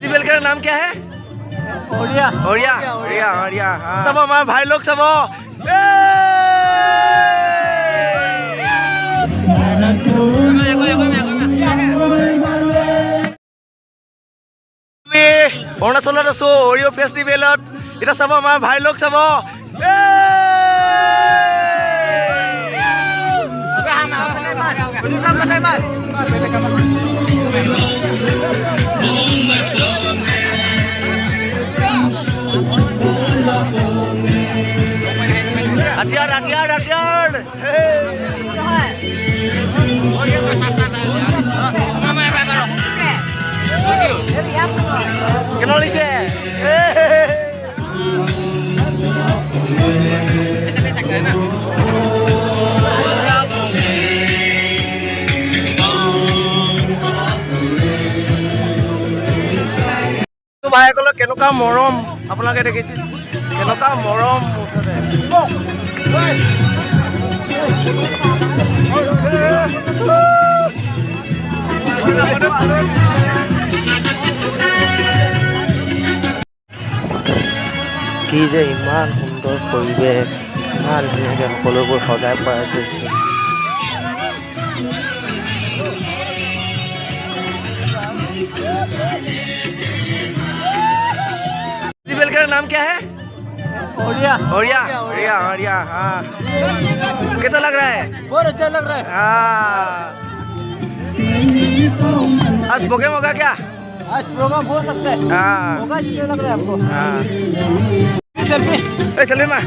Festival का नाम क्या है? ओडिया ओडिया ओडिया ओडिया। सब हमारे भाई लोग सब অৰুণাচলত আছো অৰিঅ' ফেষ্টিভেলত। এতিয়া চাব আমাৰ ভাই লোক চাব। হাতিয়াৰ হাতিয়াৰ হাতিয়াৰ kenal sih. তো ভাইসকলৰ কেনেকুৱা মৰম আপোনালোকে দেখিছে, কেনেকুৱা মৰম মুঠতে। কি যে ইমান সুন্দৰ পৰিৱেশ, ইমান ধুনীয়াকৈ সকলোবোৰ সজাই পৰাই গৈছে। फेस्टिवल का नाम क्या है? ओडिया ओडिया ओडिया ओडिया। हाँ, कैसा लग रहा है? बहुत अच्छा लग रहा है। हाँ, आज प्रोग्राम होगा क्या? आज प्रोग्राम हो सकता है। हाँ होगा जिससे लग रहा है आपको। हाँ, सेल्फी चलिए माँ।